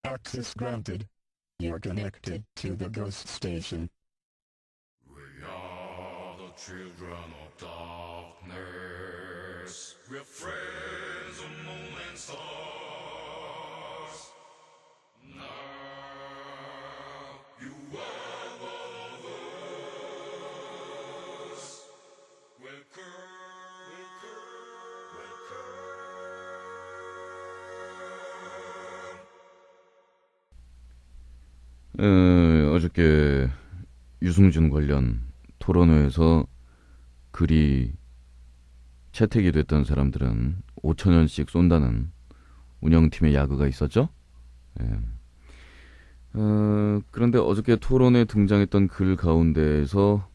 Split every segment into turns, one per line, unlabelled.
Access granted. You're connected to the ghost station.
We are the children of darkness. We're friends of moon and stars. Now you are one of us. Welcome,
어저께 유승준 관련 토론회에서 글이 채택이 됐던 사람들은 5천원씩 쏜다는 운영팀의 야구가 있었죠. 예. 그런데 어저께 토론에 등장했던 글 가운데에서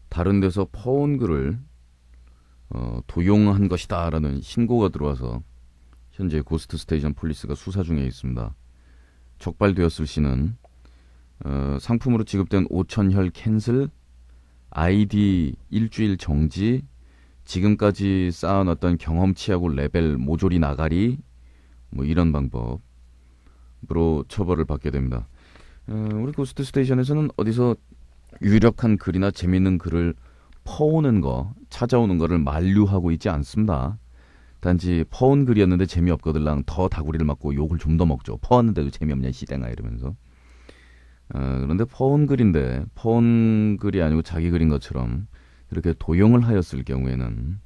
다른 데서 퍼온 글을 도용한 것이다라는 신고가 들어와서 현재 고스트 스테이션 폴리스가 수사 중에 있습니다. 적발되었을 시는 상품으로 지급된 5,000혈 캔슬, 아이디 일주일 정지, 지금까지 쌓아놨던 경험치하고 레벨 모조리 나가리, 뭐 이런 방법으로 처벌을 받게 됩니다. 우리 고스트 스테이션에서는 어디서 유력한 글이나 재밌는 글을 퍼오는 거, 찾아오는 거를 만류하고 있지 않습니다. 단지 퍼온 글이었는데 재미없거들랑 더 다구리를 맞고 욕을 좀 더 먹죠. 퍼왔는데도 재미없냐 시댕아 이러면서. 그런데 퍼온 글인데 퍼온 글이 아니고 자기 글인 것처럼 이렇게 도용을 하였을 경우에는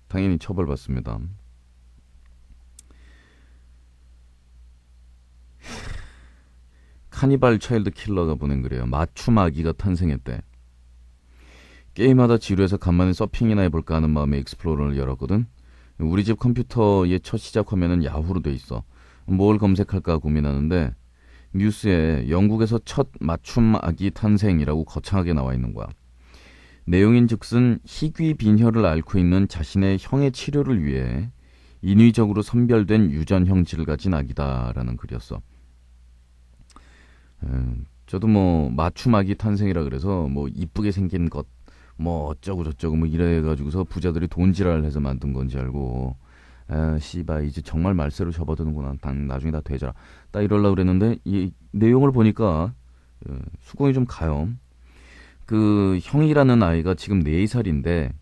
당연히 처벌받습니다. 카니발 차일드 킬러가 보낸 글이에요. 맞춤 아기가 탄생했대. 게임하다 지루해서 간만에 서핑이나 해볼까 하는 마음에 익스플로러를 열었거든. 우리 집 컴퓨터의 첫 시작 화면은 야후로 돼 있어. 뭘 검색할까 고민하는데 뉴스에 영국에서 첫 맞춤 아기 탄생이라고 거창하게 나와 있는 거야. 내용인즉슨 희귀 빈혈을 앓고 있는 자신의 형의 치료를 위해 인위적으로 선별된 유전 형질을 가진 아기다라는 글이었어. 저도 뭐 맞춤 아기 탄생이라 그래서 뭐 이쁘게 생긴 것 뭐 어쩌고 저쩌고 뭐 이래가지고서 부자들이 돈지랄 해서 만든 건지 알고 씨바 이제 정말 말세로 접어드는구나. 나중에 다 되잖아. 딱 이러려고 그랬는데 이 내용을 보니까 수긍이 좀 가요. 그 형이라는 아이가 지금 4살인데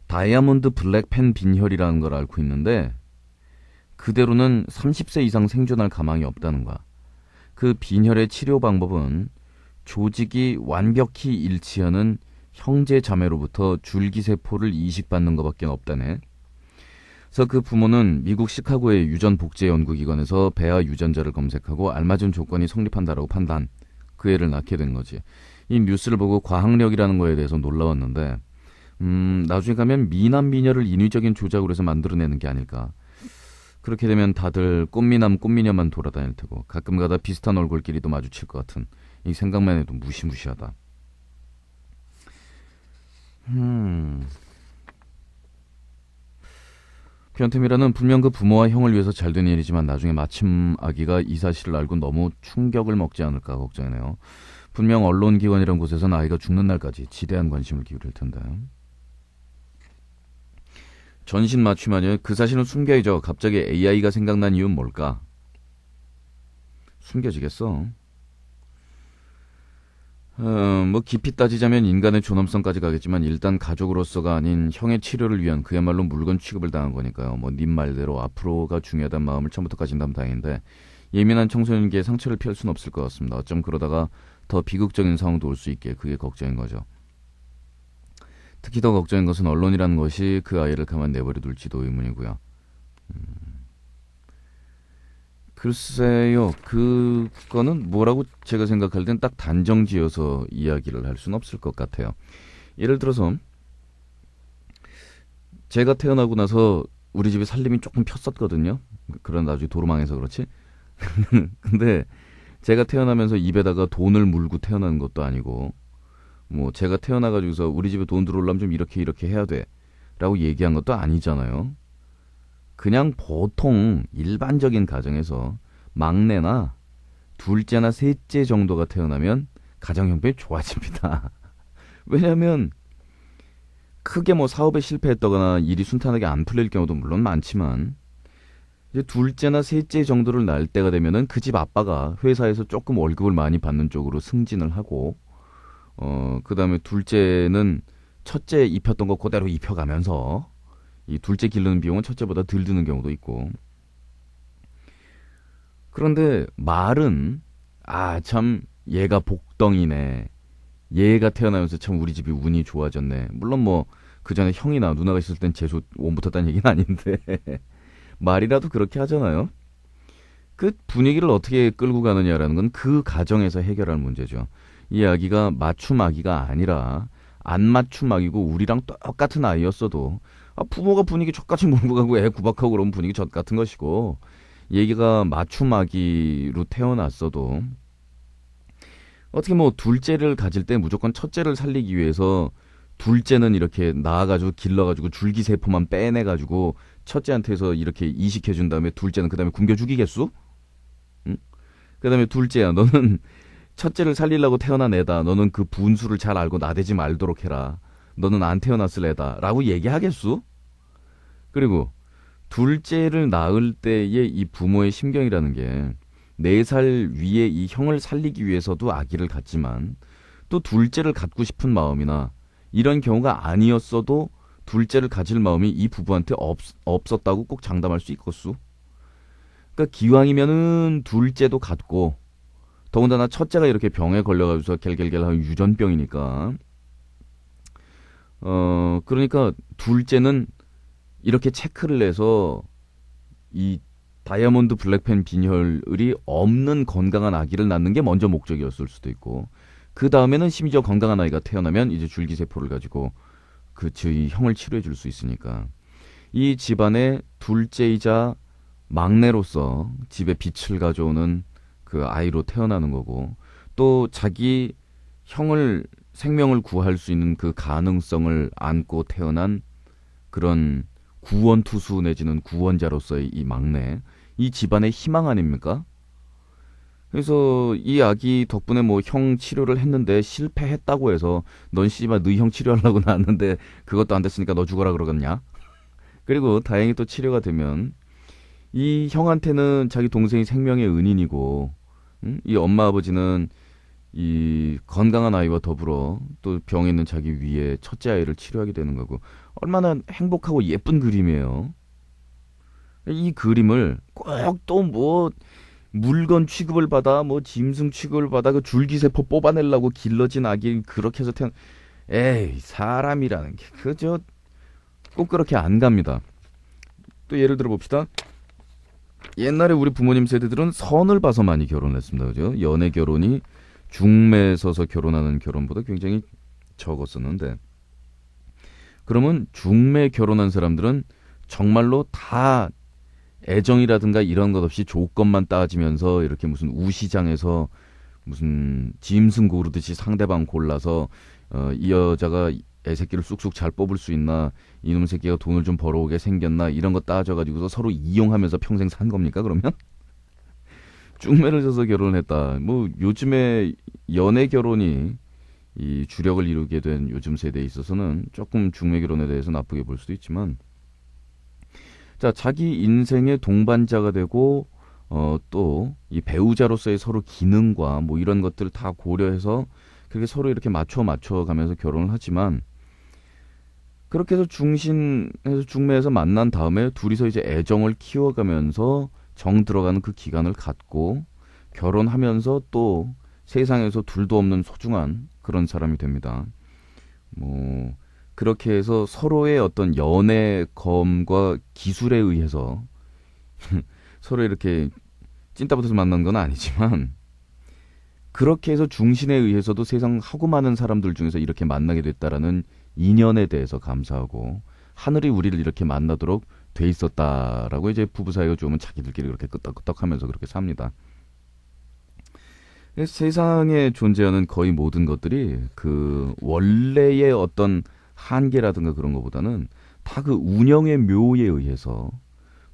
다이아몬드 블랙팬 빈혈이라는 걸 앓고 있는데 그대로는 30세 이상 생존할 가망이 없다는 거야. 그 빈혈의 치료 방법은 조직이 완벽히 일치하는 형제 자매로부터 줄기세포를 이식받는 것밖에 없다네. 그래서 그 부모는 미국 시카고의 유전복제연구기관에서 배아 유전자를 검색하고 알맞은 조건이 성립한다라고 판단, 그 애를 낳게 된 거지. 이 뉴스를 보고 과학력이라는 거에 대해서 놀라웠는데 나중에 가면 미남 미녀를 인위적인 조작으로 해서 만들어내는 게 아닐까. 그렇게 되면 다들 꽃미남 꽃미녀만 돌아다닐 테고 가끔가다 비슷한 얼굴끼리도 마주칠 것 같은 이 생각만 해도 무시무시하다. 변태미라는 분명 그 부모와 형을 위해서 잘된 일이지만 나중에 마침 아기가 이 사실을 알고 너무 충격을 먹지 않을까 걱정이네요. 분명 언론기관이란 곳에서는 아이가 죽는 날까지 지대한 관심을 기울일 텐데. 전신 맞춤 아니에요? 그 사실은 숨겨야죠. 갑자기 AI가 생각난 이유는 뭘까? 숨겨지겠어. 뭐 깊이 따지자면 인간의 존엄성까지 가겠지만 일단 가족으로서가 아닌 형의 치료를 위한 그야말로 물건 취급을 당한 거니까요. 뭐 님 말대로 앞으로가 중요하다는 마음을 처음부터 가진다면 다행인데 예민한 청소년기에 상처를 피할 수는 없을 것 같습니다. 어쩜 그러다가 더 비극적인 상황도 올 수 있게 그게 걱정인 거죠. 특히 더 걱정인 것은 언론이라는 것이 그 아이를 가만 내버려 둘지도 의문이고요. 글쎄요. 그거는 뭐라고 제가 생각할 땐 딱 단정지어서 이야기를 할 수는 없을 것 같아요. 예를 들어서 제가 태어나고 나서 우리 집에 살림이 조금 폈었거든요. 그런 나중에 도로망해서 그렇지. 근데 제가 태어나면서 입에다가 돈을 물고 태어난 것도 아니고 뭐 제가 태어나가지고서 우리 집에 돈 들어오려면 좀 이렇게 해야 돼 라고 얘기한 것도 아니잖아요. 그냥 보통 일반적인 가정에서 막내나 둘째나 셋째 정도가 태어나면 가정 형편이 좋아집니다. 왜냐하면 크게 뭐 사업에 실패했다거나 일이 순탄하게 안 풀릴 경우도 물론 많지만 이제 둘째나 셋째 정도를 낳을 때가 되면은 그 집 아빠가 회사에서 조금 월급을 많이 받는 쪽으로 승진을 하고, 그다음에 둘째는 첫째 입혔던 거 그대로 입혀가면서 이 둘째 기르는 비용은 첫째보다 덜 드는 경우도 있고. 그런데 말은 참 얘가 복덩이네. 얘가 태어나면서 참 우리 집이 운이 좋아졌네. 물론 뭐 그 전에 형이나 누나가 있을 땐 재수 온 붙었다는 얘기는 아닌데 말이라도 그렇게 하잖아요. 그 분위기를 어떻게 끌고 가느냐라는 건 그 가정에서 해결할 문제죠. 이 아기가 맞춤 아기가 아니라 안 맞춤 아기고 우리랑 똑같은 아이였어도 부모가 분위기 족같이 몰고 가고 애 구박하고 그러면 분위기 족 같은 것이고, 얘기가 맞춤 아기로 태어났어도 어떻게 뭐 둘째를 가질 때 무조건 첫째를 살리기 위해서 둘째는 이렇게 낳아가지고 길러가지고 줄기세포만 빼내가지고 첫째한테서 이렇게 이식해준 다음에 둘째는 그 다음에 굶겨 죽이겠수? 응? 그 다음에 둘째야, 너는 첫째를 살리려고 태어난 애다. 너는 그 분수를 잘 알고 나대지 말도록 해라. 너는 안 태어났을 애다. 라고 얘기하겠수? 그리고 둘째를 낳을 때의 이 부모의 심경이라는 게 4살 위에 이 형을 살리기 위해서도 아기를 갖지만 또 둘째를 갖고 싶은 마음이나 이런 경우가 아니었어도 둘째를 가질 마음이 이 부부한테 없었다고 꼭 장담할 수 있겠수? 그러니까 기왕이면은 둘째도 갖고, 더군다나 첫째가 이렇게 병에 걸려가지고 갤갤갤하는 유전병이니까, 그러니까 둘째는 이렇게 체크를 해서 이 다이아몬드 블랙펜 빈혈이 없는 건강한 아기를 낳는 게 먼저 목적이었을 수도 있고, 그 다음에는 심지어 건강한 아이가 태어나면 이제 줄기세포를 가지고 저희 형을 치료해 줄 수 있으니까, 이 집안의 둘째이자 막내로서 집에 빛을 가져오는 그 아이로 태어나는 거고, 또 자기 형을 생명을 구할 수 있는 그 가능성을 안고 태어난 그런 구원투수 내지는 구원자로서의 이 막내, 이 집안의 희망 아닙니까? 그래서 이 아기 덕분에 뭐 형 치료를 했는데 실패했다고 해서 넌 씨발 너희 형 치료하려고 나왔는데 그것도 안 됐으니까 너 죽어라 그러겠냐? 그리고 다행히 또 치료가 되면 이 형한테는 자기 동생이 생명의 은인이고, 이 엄마 아버지는 이 건강한 아이와 더불어 또 병에 있는 자기 위에 첫째 아이를 치료하게 되는 거고, 얼마나 행복하고 예쁜 그림이에요. 이 그림을 꼭 또 뭐 물건 취급을 받아, 뭐 짐승 취급을 받아, 그 줄기세포 뽑아내려고 길러진 아기 그렇게 해서 에이, 사람이라는 게 그저 꼭 그렇게 안 갑니다. 또 예를 들어 봅시다. 옛날에 우리 부모님 세대들은 선을 봐서 많이 결혼했습니다. 그죠? 연애 결혼이 중매에 서서 결혼하는 결혼보다 굉장히 적었었는데, 그러면 중매 결혼한 사람들은 정말로 다 애정이라든가 이런 것 없이 조건만 따지면서 이렇게 무슨 우시장에서 무슨 짐승 고르듯이 상대방 골라서 이 여자가 애새끼를 쑥쑥 잘 뽑을 수 있나, 이놈 새끼가 돈을 좀 벌어오게 생겼나, 이런 거 따져가지고서 서로 이용하면서 평생 산 겁니까 그러면? 쭉매를 져서 결혼을 했다. 뭐 요즘에 연애 결혼이 이 주력을 이루게 된 요즘 세대에 있어서는 조금 중매 결혼에 대해서 나쁘게 볼 수도 있지만, 자, 자기 인생의 동반자가 되고 또 이 배우자로서의 서로 기능과 뭐 이런 것들을 다 고려해서 그렇게 서로 이렇게 맞춰 가면서 결혼을 하지만, 그렇게 해서 중매해서 만난 다음에 둘이서 이제 애정을 키워가면서 정 들어가는 그 기간을 갖고 결혼하면서 또 세상에서 둘도 없는 소중한 그런 사람이 됩니다. 뭐 그렇게 해서 서로의 어떤 연애검과 기술에 의해서 서로 이렇게 찐따붙어서 만난 건 아니지만, 그렇게 해서 중신에 의해서도 세상 하고 많은 사람들 중에서 이렇게 만나게 됐다라는 인연에 대해서 감사하고, 하늘이 우리를 이렇게 만나도록 돼 있었다라고 이제 부부 사이가 좋으면 자기들끼리 그렇게 끄떡끄떡하면서 그렇게 삽니다. 세상에 존재하는 거의 모든 것들이 그 원래의 어떤 한계라든가 그런 것보다는 다 그 운영의 묘에 의해서,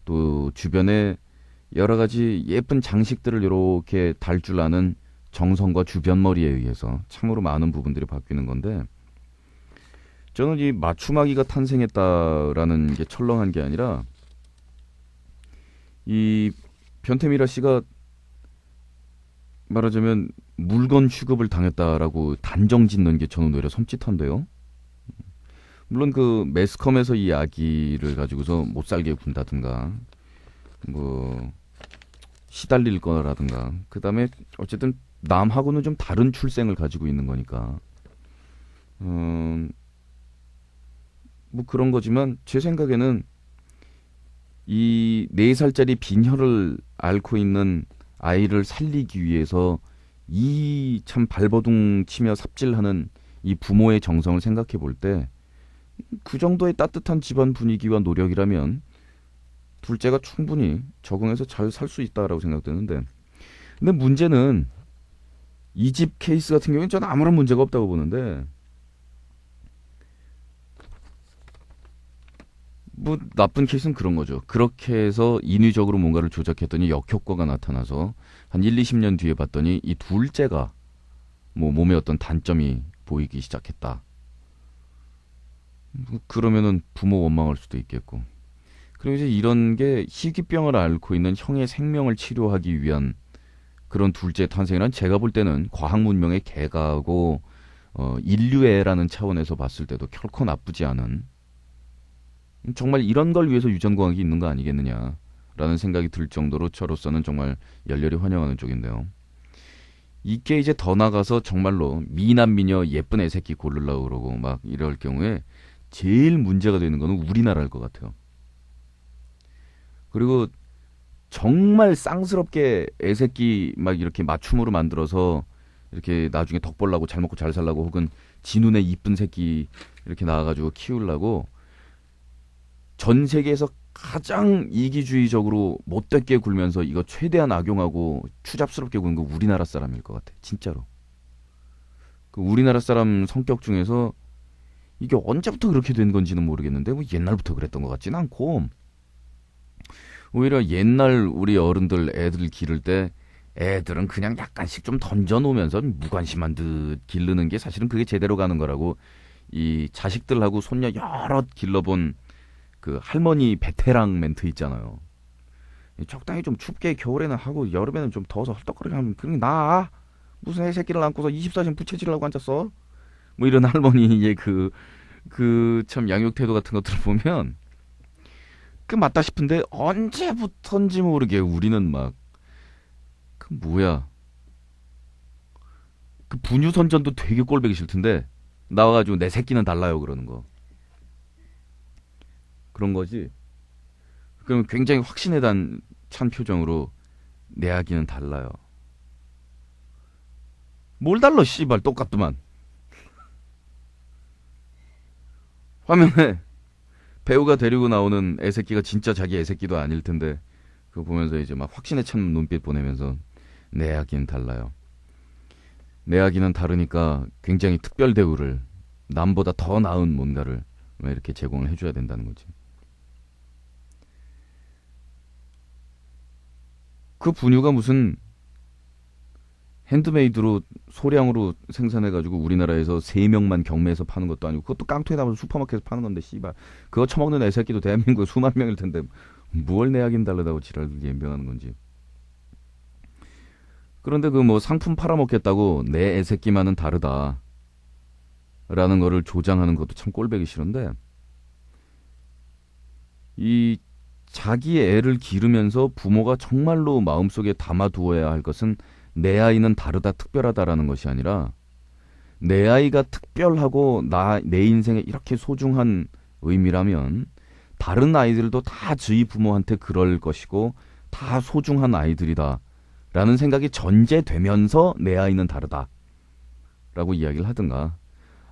또 주변에 여러 가지 예쁜 장식들을 이렇게 달 줄 아는 정성과 주변머리에 의해서 참으로 많은 부분들이 바뀌는 건데, 저는 이 맞춤아기가 탄생했다라는 게 철렁한 게 아니라, 이 변태미라 씨가 말하자면 물건 취급을 당했다라고 단정 짓는 게 저는 오히려 섬찟한데요. 물론 그 매스컴에서 이 아기를 가지고서 못 살게 군다든가 뭐 시달릴 거라든가 그다음에 어쨌든 남하고는 좀 다른 출생을 가지고 있는 거니까 뭐 그런 거지만 제 생각에는 이 4살짜리 빈혈을 앓고 있는 아이를 살리기 위해서 이 참 발버둥 치며 삽질하는 이 부모의 정성을 생각해 볼 때 그 정도의 따뜻한 집안 분위기와 노력이라면 둘째가 충분히 적응해서 잘 살 수 있다라고 생각되는데 근데 문제는 이 집 케이스 같은 경우에는 저는 아무런 문제가 없다고 보는데 뭐 나쁜 케이스는 그런 거죠. 그렇게 해서 인위적으로 뭔가를 조작했더니 역효과가 나타나서 한 1, 20년 뒤에 봤더니 이 둘째가 뭐 몸에 어떤 단점이 보이기 시작했다. 뭐 그러면은 부모 원망할 수도 있겠고. 그리고 이제 이런 게 희귀병을 앓고 있는 형의 생명을 치료하기 위한 그런 둘째 탄생이란 제가 볼 때는 과학 문명의 개가하고 인류애라는 차원에서 봤을 때도 결코 나쁘지 않은 정말 이런 걸 위해서 유전공학이 있는 거 아니겠느냐라는 생각이 들 정도로 저로서는 정말 열렬히 환영하는 쪽인데요. 이게 이제 더 나가서 정말로 미남 미녀 예쁜 애새끼 고르려고 그러고 막 이럴 경우에 제일 문제가 되는 거는 우리나라일 것 같아요. 그리고 정말 쌍스럽게 애새끼 막 이렇게 맞춤으로 만들어서 이렇게 나중에 덕 보려고 잘 먹고 잘 살라고 혹은 지 눈에 이쁜 새끼 이렇게 나와가지고 키우려고 전 세계에서 가장 이기주의적으로 못되게 굴면서 이거 최대한 악용하고 추잡스럽게 구는 거 우리나라 사람일 것 같아. 진짜로. 그 우리나라 사람 성격 중에서 이게 언제부터 그렇게 된 건지는 모르겠는데 뭐 옛날부터 그랬던 것 같지는 않고 오히려 옛날 우리 어른들 애들 기를 때 애들은 그냥 약간씩 좀 던져놓으면서 무관심한 듯 기르는 게 사실은 그게 제대로 가는 거라고 이 자식들하고 손녀 여럿 길러본 그 할머니 베테랑 멘트 있잖아요. 적당히 좀 춥게 겨울에는 하고 여름에는 좀 더워서 헐떡거리게 하면 그런 게 나아. 무슨 애 새끼를 안고서 24시간 부채질하고 앉았어. 뭐 이런 할머니의 그 참 양육 태도 같은 것들을 보면 그 맞다 싶은데 언제부턴지 모르게 우리는 막 그 뭐야 그 분유 선전도 되게 꼴보기 싫던데 나와가지고 내 새끼는 달라요 그러는 거 그런 거지. 그럼 굉장히 확신에 찬 표정으로 내 아기는 달라요. 뭘 달러 씨발 똑같더만. 화면에 배우가 데리고 나오는 애새끼가 진짜 자기 애새끼도 아닐 텐데 그거 보면서 이제 막 확신에 찬 눈빛 보내면서 내 아기는 달라요. 내 아기는 다르니까 굉장히 특별 대우를 남보다 더 나은 뭔가를 이렇게 제공을 해줘야 된다는 거지. 그 분유가 무슨 핸드메이드로 소량으로 생산해가지고 우리나라에서 3명만 경매해서 파는 것도 아니고 그것도 깡통에 담아서 슈퍼마켓에서 파는 건데 씨발 그거 처먹는 애새끼도 대한민국에 수만 명일 텐데 뭘 내 아기는 다르다고 지랄을 연병하는 건지. 그런데 그 뭐 상품 팔아먹겠다고 내 애새끼만은 다르다 라는 거를 조장하는 것도 참 꼴보기 싫은데 이 자기 애를 기르면서 부모가 정말로 마음속에 담아두어야 할 것은 내 아이는 다르다 특별하다라는 것이 아니라 내 아이가 특별하고 내 인생에 이렇게 소중한 의미라면 다른 아이들도 다 저희 부모한테 그럴 것이고 다 소중한 아이들이다 라는 생각이 전제되면서 내 아이는 다르다 라고 이야기를 하든가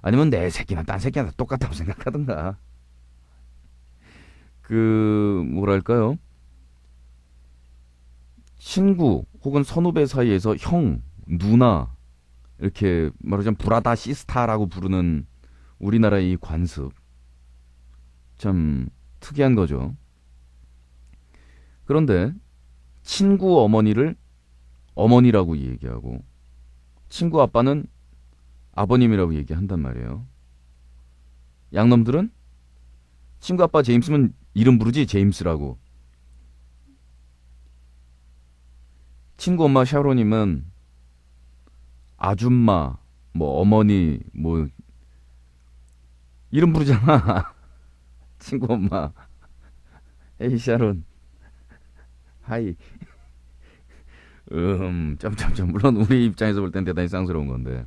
아니면 내 새끼나 딴 새끼나 다 똑같다고 생각하든가 그 뭐랄까요 친구 혹은 선후배 사이에서 형, 누나 이렇게 말하자면 브라다 시스타라고 부르는 우리나라의 이 관습 참 특이한 거죠. 그런데 친구 어머니를 어머니라고 얘기하고 친구 아빠는 아버님이라고 얘기한단 말이에요. 양놈들은 친구 아빠 제임스면 이름 부르지 제임스라고. 친구 엄마 샤로님은 아줌마, 뭐 어머니, 뭐 이름 부르잖아. 친구 엄마. 에이 샤론. 하이. 점점점. 물론 우리 입장에서 볼 땐 대단히 쌍스러운 건데.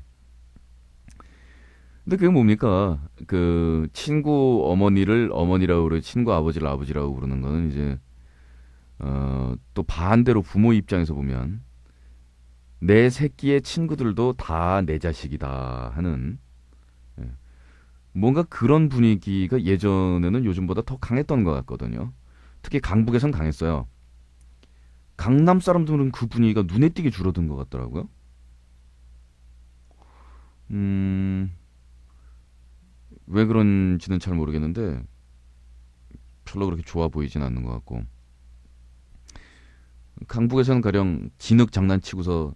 근데 그게 뭡니까? 그 친구 어머니를 어머니라고 그러고 친구 아버지를 아버지라고 부르는 거는 이제 또 반대로 부모 입장에서 보면 내 새끼의 친구들도 다 내 자식이다 하는 예, 뭔가 그런 분위기가 예전에는 요즘보다 더 강했던 것 같거든요. 특히 강북에선 강했어요. 강남 사람들은 그 분위기가 눈에 띄게 줄어든 것 같더라고요. 왜 그런지는 잘 모르겠는데 별로 그렇게 좋아 보이진 않는 것 같고 강북에서는 가령 진흙 장난치고서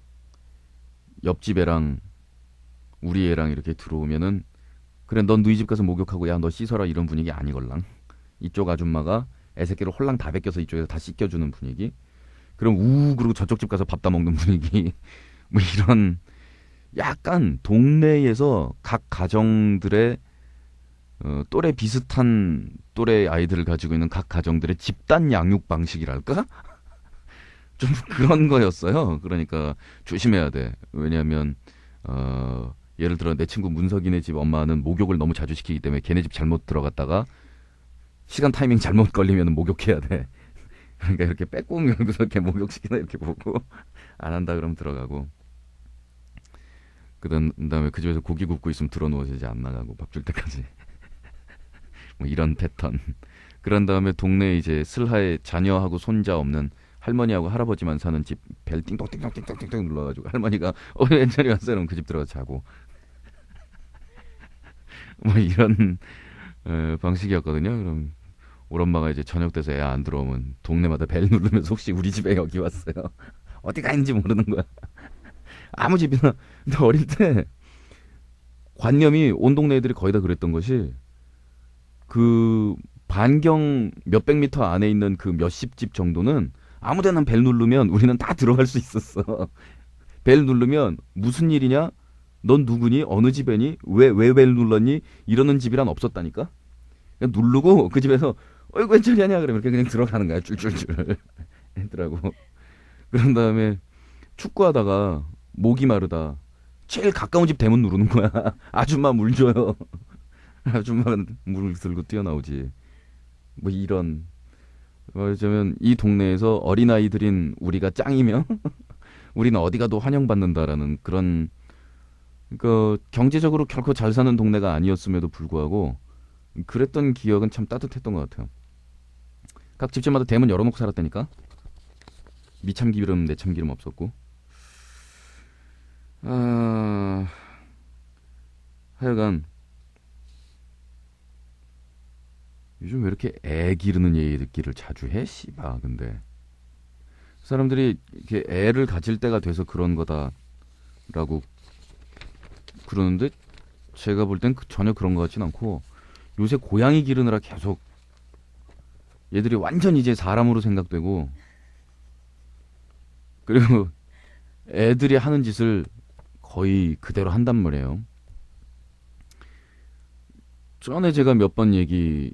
옆집 애랑 우리 애랑 이렇게 들어오면은 그래 넌 너희 집 가서 목욕하고 야 너 씻어라 이런 분위기 아니걸랑 이쪽 아줌마가 애새끼를 홀랑 다 벗겨서 이쪽에서 다 씻겨주는 분위기 그럼 우 그러고 저쪽 집 가서 밥 다 먹는 분위기 뭐 이런 약간 동네에서 각 가정들의 또래 비슷한 또래 아이들을 가지고 있는 각 가정들의 집단 양육 방식이랄까? 좀 그런 거였어요. 그러니까 조심해야 돼. 왜냐하면 예를 들어 내 친구 문석이네 집 엄마는 목욕을 너무 자주 시키기 때문에 걔네 집 잘못 들어갔다가 시간 타이밍 잘못 걸리면 목욕해야 돼. 그러니까 이렇게 빼꼼 열고서 이렇게 목욕시키나 이렇게 보고 안 한다 그러면 들어가고 그다음에 그 집에서 고기 굽고 있으면 들어누워서 이제 안 나가고 밥 줄 때까지 뭐 이런 패턴. 그런 다음에 동네에 이제 슬하에 자녀하고 손자 없는 할머니하고 할아버지만 사는 집 벨 띵동띵동띵동띵동 눌러가지고 할머니가 괜찮이 왔어요 그럼 그 집 들어가서 자고 뭐 이런 방식이었거든요. 그럼 우리 엄마가 이제 저녁 돼서 애 안 들어오면 동네마다 벨 누르면서 혹시 우리 집에 여기 왔어요 어디 가 있는지 모르는 거야. 아무 집이나. 근데 어릴 때 관념이 온 동네 애들이 거의 다 그랬던 것이 그 반경 몇백 미터 안에 있는 그 몇십 집 정도는 아무데나 벨 누르면 우리는 다 들어갈 수 있었어. 벨 누르면 무슨 일이냐? 넌 누구니? 어느 집애니? 왜 벨 눌렀니? 이러는 집이란 없었다니까. 그냥 누르고 그 집에서 어이구 괜찮이 하냐 그러면 이렇게 그냥 들어가는 거야. 줄줄줄 애들하고. 그런 다음에 축구하다가 목이 마르다. 제일 가까운 집 대문 누르는 거야. 아줌마 물 줘요. 아줌마가 물을 들고 뛰어나오지. 뭐 이런. 말하자면 이 동네에서 어린아이들인 우리가 짱이며 우리는 어디 가도 환영받는다라는 그런 그러니까 경제적으로 결코 잘 사는 동네가 아니었음에도 불구하고 그랬던 기억은 참 따뜻했던 것 같아요. 각 집집마다 대문 열어놓고 살았다니까. 미참기름 내참기름 없었고. 하여간 요즘 왜 이렇게 애 기르는 얘기를 자주 해? 씨바. 근데 사람들이 이렇게 애를 가질 때가 돼서 그런 거다라고 그러는데 제가 볼 땐 전혀 그런 것 같진 않고 요새 고양이 기르느라 계속 얘들이 완전 이제 사람으로 생각되고 그리고 애들이 하는 짓을 거의 그대로 한단 말이에요. 전에 제가 몇 번 얘기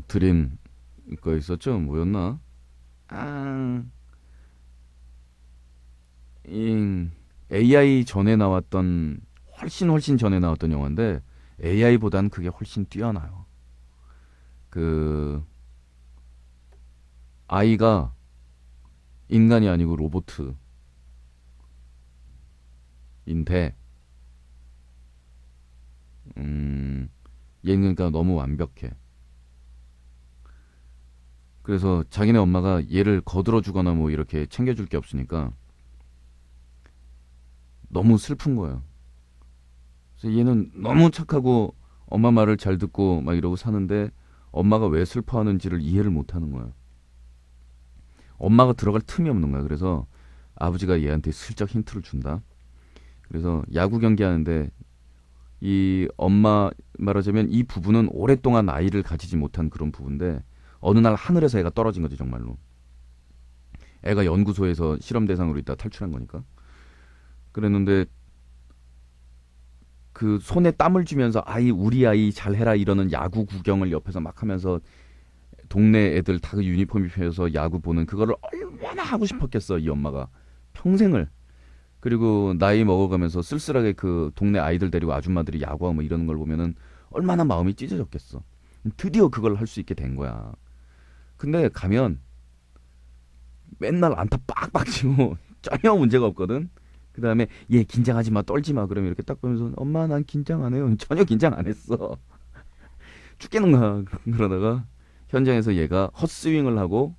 드린 거 있었죠? 뭐였나? AI 전에 나왔던 훨씬 전에 나왔던 영화인데 AI보단 그게 훨씬 뛰어나요. 그 아이가 인간이 아니고 로보트인데 얘는 그러니까 너무 완벽해. 그래서 자기네 엄마가 얘를 거들어 주거나 뭐 이렇게 챙겨줄 게 없으니까 너무 슬픈 거예요. 그래서 얘는 너무 착하고 엄마 말을 잘 듣고 막 이러고 사는데 엄마가 왜 슬퍼하는지를 이해를 못 하는 거예요. 엄마가 들어갈 틈이 없는 거야. 그래서 아버지가 얘한테 슬쩍 힌트를 준다. 그래서 야구 경기 하는데 이 엄마 말하자면 이 부부는 오랫동안 아이를 가지지 못한 그런 부부인데 어느 날 하늘에서 애가 떨어진 거지 정말로. 애가 연구소에서 실험 대상으로 있다 탈출한 거니까. 그랬는데 그 손에 땀을 쥐면서 우리 아이 잘해라 이러는 야구 구경을 옆에서 막 하면서 동네 애들 다 그 유니폼 입혀서 야구 보는 그거를 얼마나 하고 싶었겠어 이 엄마가 평생을. 그리고 나이 먹어가면서 쓸쓸하게 그 동네 아이들 데리고 아줌마들이 야구하고 뭐 이러는 걸 보면은 얼마나 마음이 찢어졌겠어. 드디어 그걸 할 수 있게 된 거야. 근데 가면 맨날 안타 빡빡 치고 전혀 문제가 없거든. 그 다음에 얘 긴장하지 마 떨지 마 그러면 이렇게 딱 보면서 엄마 난 긴장 안 해요. 전혀 긴장 안 했어. 죽겠는 거야. 그러다가 현장에서 얘가 헛스윙을 하고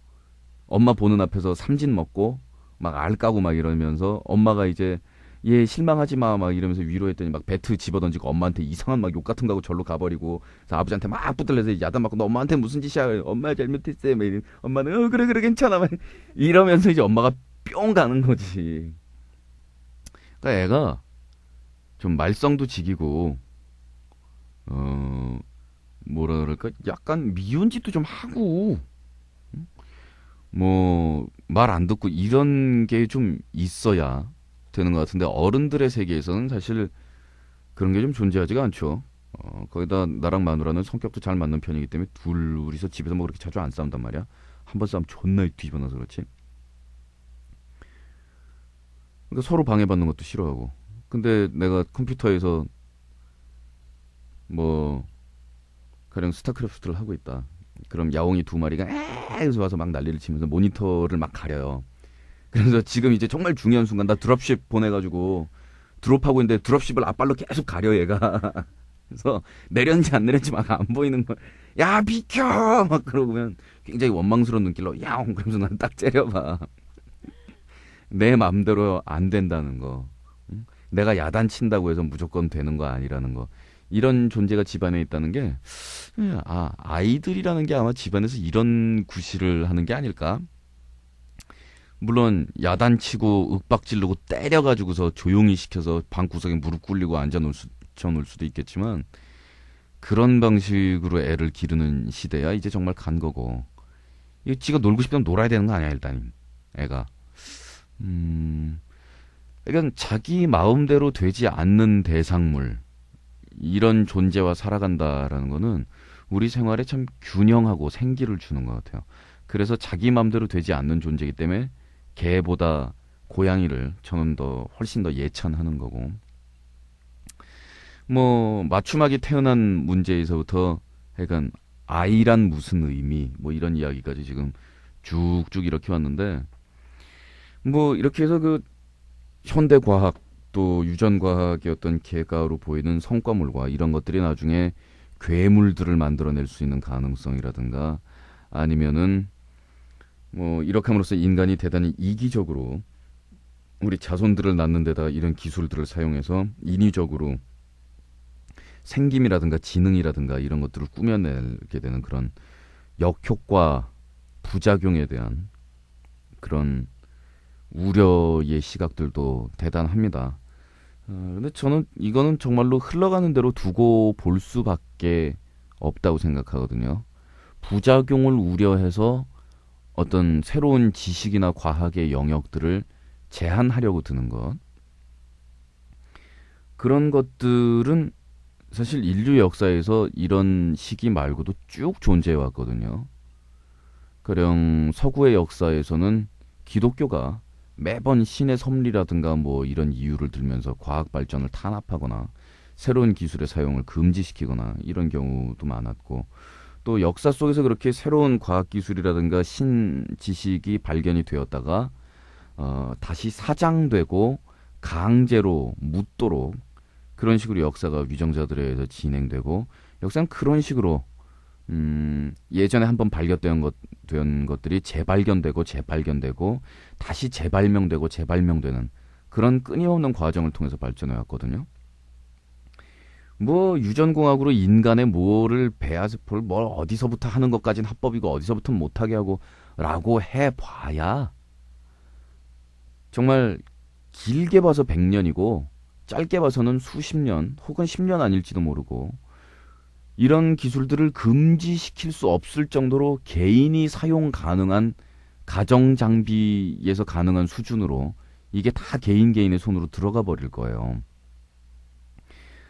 엄마 보는 앞에서 삼진 먹고 막 알 까고 막 이러면서 엄마가 이제 얘 실망하지 마 막 이러면서 위로했더니 막 배트 집어던지고 엄마한테 이상한 막 욕 같은 거 하고 절로 가버리고 그래서 아버지한테 막 붙들려서 야단 맞고 너 엄마한테 무슨 짓이야 엄마 잘못했어 막 이러면 엄마는 그래 괜찮아 막 이러면서 이제 엄마가 뿅 가는 거지. 그러니까 애가 좀 말썽도 지기고 뭐라 그럴까 약간 미운 짓도 좀 하고 뭐 말 안 듣고 이런 게 좀 있어야 되는 것 같은데 어른들의 세계에서는 사실 그런 게 좀 존재하지가 않죠. 거기다 나랑 마누라는 성격도 잘 맞는 편이기 때문에 둘이서 집에서 뭐 그렇게 자주 안 싸운단 말이야. 한 번 싸우면 존나 뒤집어놔서 그렇지. 그러니까 서로 방해받는 것도 싫어하고. 근데 내가 컴퓨터에서 뭐 가령 스타크래프트를 하고 있다. 그럼 야옹이 두 마리가 에서 와서 막 난리를 치면서 모니터를 막 가려요. 그래서 지금 이제 정말 중요한 순간 나 드롭십 보내가지고 드롭하고 있는데 드롭십을 앞발로 계속 가려 얘가. 그래서 내렸는지 안 내렸는지 막 안 보이는 거야. 야 비켜 막 그러면 굉장히 원망스러운 눈길로 야옹 그러면서 난 딱 째려봐. 내 맘대로 안 된다는 거. 응? 내가 야단친다고 해서 무조건 되는 거 아니라는 거. 이런 존재가 집안에 있다는 게 아이들이라는 게 아마 집안에서 이런 구실을 하는 게 아닐까. 물론 야단치고 윽박지르고 때려가지고서 조용히 시켜서 방구석에 무릎 꿇리고 앉아놓을 수도 있겠지만 그런 방식으로 애를 기르는 시대야 이제 정말 간 거고. 이거 지가 놀고 싶다면 놀아야 되는 거 아니야 일단 애가. 그러니까 자기 마음대로 되지 않는 대상물 이런 존재와 살아간다라는 거는 우리 생활에 참 균형하고 생기를 주는 것 같아요. 그래서 자기 마음대로 되지 않는 존재이기 때문에 개보다 고양이를 저는 훨씬 더 예찬하는 거고. 뭐 맞춤하게 태어난 문제에서부터 약간 아이란 무슨 의미 뭐 이런 이야기까지 지금 쭉쭉 이렇게 왔는데 뭐 이렇게 해서 그 현대 과학 또 유전 과학의 어떤 개가로 보이는 성과물과 이런 것들이 나중에 괴물들을 만들어낼 수 있는 가능성이라든가 아니면은 뭐 이렇게 함으로써 인간이 대단히 이기적으로 우리 자손들을 낳는 데다 이런 기술들을 사용해서 인위적으로 생김이라든가 지능이라든가 이런 것들을 꾸며내게 되는 그런 역효과 부작용에 대한 그런 우려의 시각들도 대단합니다. 근데 저는 이거는 정말로 흘러가는 대로 두고 볼 수밖에 없다고 생각하거든요. 부작용을 우려해서 어떤 새로운 지식이나 과학의 영역들을 제한하려고 드는 것. 그런 것들은 사실 인류 역사에서 이런 시기 말고도 쭉 존재해 왔거든요. 가령 서구의 역사에서는 기독교가 매번 신의 섭리라든가 뭐 이런 이유를 들면서 과학 발전을 탄압하거나 새로운 기술의 사용을 금지시키거나 이런 경우도 많았고 또 역사 속에서 그렇게 새로운 과학 기술이라든가 신지식이 발견이 되었다가 다시 사장되고 강제로 묻도록 그런 식으로 역사가 위정자들에 의해서 진행되고 역사는 그런 식으로 예전에 한번 발견된 것들이 재발견되고 재발견되고 다시 재발명되고 재발명되는 그런 끊임없는 과정을 통해서 발전해 왔거든요. 뭐 유전공학으로 인간의 뭐를 배아스폴 뭘 어디서부터 하는 것까지는 합법이고 어디서부터 못하게 하고 라고 해봐야 정말 길게 봐서 100년이고 짧게 봐서는 수십 년 혹은 10년 아닐지도 모르고 이런 기술들을 금지시킬 수 없을 정도로 개인이 사용 가능한 가정 장비에서 가능한 수준으로 이게 다 개인의 손으로 들어가 버릴 거예요.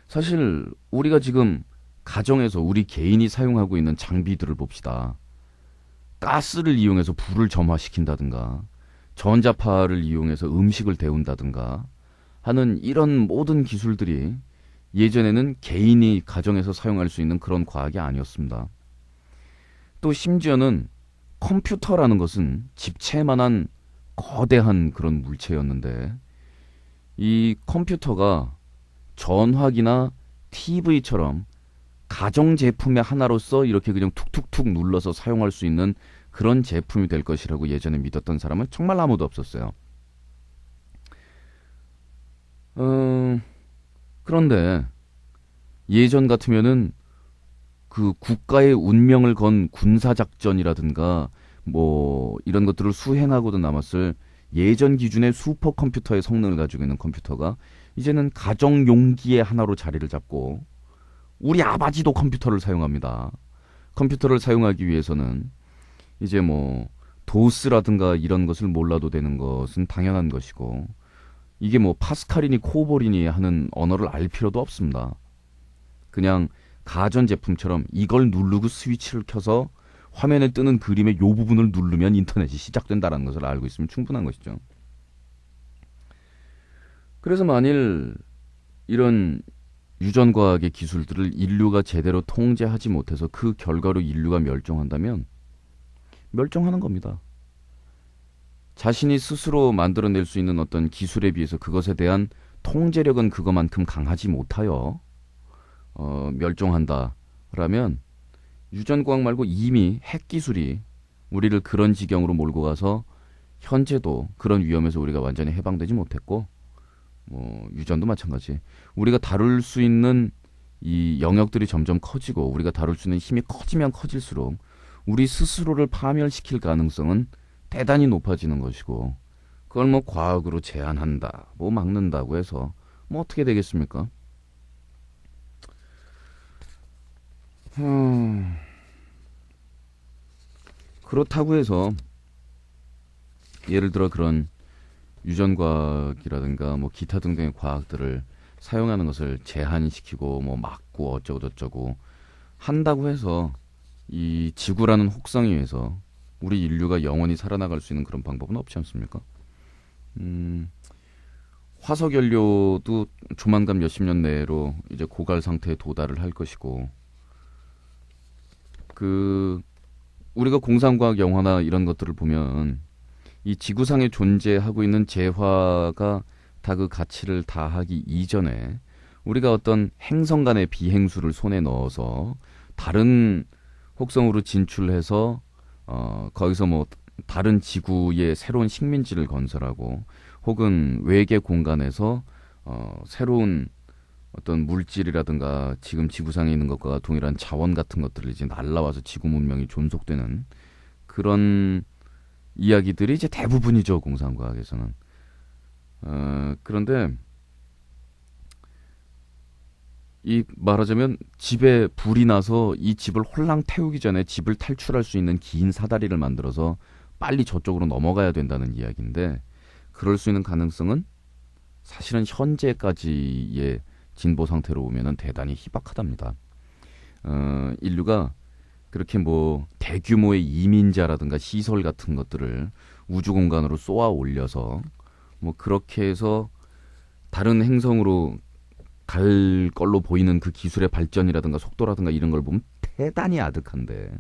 사실 우리가 지금 가정에서 우리 개인이 사용하고 있는 장비들을 봅시다. 가스를 이용해서 불을 점화시킨다든가 전자파를 이용해서 음식을 데운다든가 하는 이런 모든 기술들이 예전에는 개인이 가정에서 사용할 수 있는 그런 과학이 아니었습니다. 또 심지어는 컴퓨터라는 것은 집채만한 거대한 그런 물체였는데 이 컴퓨터가 전화기나 TV처럼 가정제품의 하나로서 이렇게 그냥 툭툭툭 눌러서 사용할 수 있는 그런 제품이 될 것이라고 예전에 믿었던 사람은 정말 아무도 없었어요. 그런데 예전 같으면은 그 국가의 운명을 건 군사작전이라든가 뭐 이런 것들을 수행하고도 남았을 예전 기준의 슈퍼컴퓨터의 성능을 가지고 있는 컴퓨터가 이제는 가정 용기의 하나로 자리를 잡고 우리 아버지도 컴퓨터를 사용합니다. 컴퓨터를 사용하기 위해서는 이제 뭐 도스라든가 이런 것을 몰라도 되는 것은 당연한 것이고 이게 뭐 파스칼이니 코볼이니 하는 언어를 알 필요도 없습니다. 그냥 가전제품처럼 이걸 누르고 스위치를 켜서 화면에 뜨는 그림의 요 부분을 누르면 인터넷이 시작된다는 것을 알고 있으면 충분한 것이죠. 그래서 만일 이런 유전과학의 기술들을 인류가 제대로 통제하지 못해서 그 결과로 인류가 멸종한다면 멸종하는 겁니다. 자신이 스스로 만들어낼 수 있는 어떤 기술에 비해서 그것에 대한 통제력은 그것만큼 강하지 못하여 멸종한다라면 유전과학 말고 이미 핵기술이 우리를 그런 지경으로 몰고 가서 현재도 그런 위험에서 우리가 완전히 해방되지 못했고 뭐 유전도 마찬가지. 우리가 다룰 수 있는 이 영역들이 점점 커지고 우리가 다룰 수 있는 힘이 커지면 커질수록 우리 스스로를 파멸시킬 가능성은 대단히 높아지는 것이고 그걸 뭐 과학으로 제한한다, 뭐 막는다고 해서 뭐 어떻게 되겠습니까? 그렇다고 해서 예를 들어 그런 유전과학이라든가 뭐 기타 등등의 과학들을 사용하는 것을 제한시키고 뭐 막고 어쩌고 저쩌고 한다고 해서 이 지구라는 혹성 위에서 우리 인류가 영원히 살아나갈 수 있는 그런 방법은 없지 않습니까? 화석 연료도 조만간 몇십 년 내로 이제 고갈 상태에 도달을 할 것이고 그 우리가 공상과학 영화나 이런 것들을 보면 이 지구상에 존재하고 있는 재화가 다 그 가치를 다하기 이전에 우리가 어떤 행성 간의 비행수를 손에 넣어서 다른 혹성으로 진출해서 거기서 뭐 다른 지구의 새로운 식민지를 건설하고 혹은 외계 공간에서 새로운 어떤 물질이라든가 지금 지구상에 있는 것과 동일한 자원 같은 것들을 이제 날라와서 지구 문명이 존속되는 그런 이야기들이 이제 대부분이죠, 공상과학에서는. 그런데 이 말하자면 집에 불이 나서 이 집을 홀랑 태우기 전에 집을 탈출할 수 있는 긴 사다리를 만들어서 빨리 저쪽으로 넘어가야 된다는 이야기인데 그럴 수 있는 가능성은 사실은 현재까지의 진보 상태로 보면은 대단히 희박하답니다. 인류가 그렇게 뭐 대규모의 이민자라든가 시설 같은 것들을 우주 공간으로 쏘아 올려서 뭐 그렇게 해서 다른 행성으로 갈 걸로 보이는 그 기술의 발전이라든가 속도라든가 이런 걸 보면 대단히 아득한데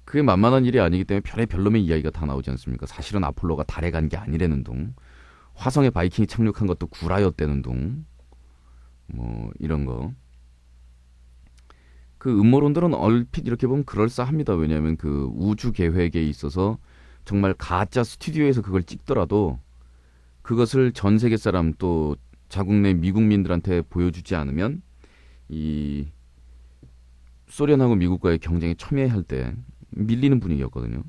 그게 만만한 일이 아니기 때문에 별의 별놈의 이야기가 다 나오지 않습니까? 사실은 아폴로가 달에 간 게 아니라는 둥, 화성에 바이킹이 착륙한 것도 구라였다는 둥, 뭐 이런 거. 그 음모론들은 얼핏 이렇게 보면 그럴싸합니다. 왜냐하면 그 우주 계획에 있어서 정말 가짜 스튜디오에서 그걸 찍더라도 그것을 전 세계 사람 또 자국 내 미국민들한테 보여주지 않으면 이 소련하고 미국과의 경쟁에 첨예할 때 밀리는 분위기였거든요.